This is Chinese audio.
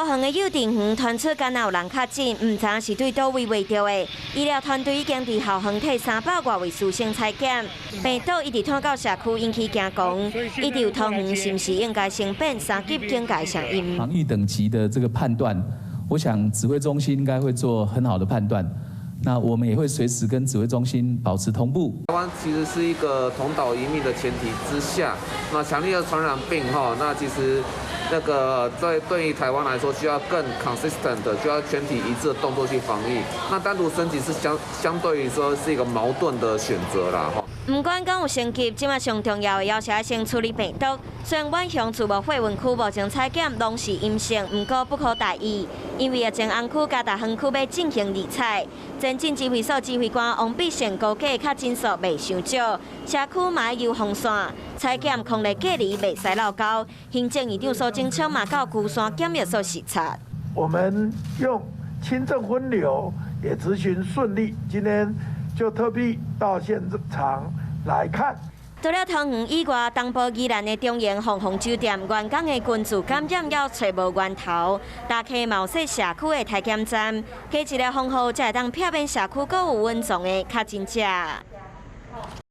高雄的幼稚园传出敢有人确诊，唔知是对倒位围着的。医疗团队已经伫校园替300多位师生采检，病毒一直传到社区，引起惊慌。一直有讨论是不是应该先变3级警戒上因。防疫等级的这个判断，我想指挥中心应该会做很好的判断。 那我们也会随时跟指挥中心保持同步。台湾其实是一个同岛一命的前提之下，那强烈的传染病那其实那个对于台湾来说，需要更 consistent 的，需要全体一致的动作去防疫。那单独升级是相对于说是一个矛盾的选择啦不管敢有升级，即马上重要的要是要先处理病毒。虽然阮乡厝无惠文区目前采检拢是阴性，不过不可大意，因为前安区加大园区要进行二采。前进指挥所指挥官王必胜估计确诊数未伤少，社区嘛要封线，采检控制隔离袂使闹高。行政院长苏贞昌嘛到龟山检疫所视察。我们用轻症分流也执行顺利，今天就特地到现场来看。 除了桃园以外，东部宜兰的中原凤凰酒店员工的群聚感染要找无源头，大溪茂势社区的体检站，加一个封号才会当避免社区阁有稳重的确诊者。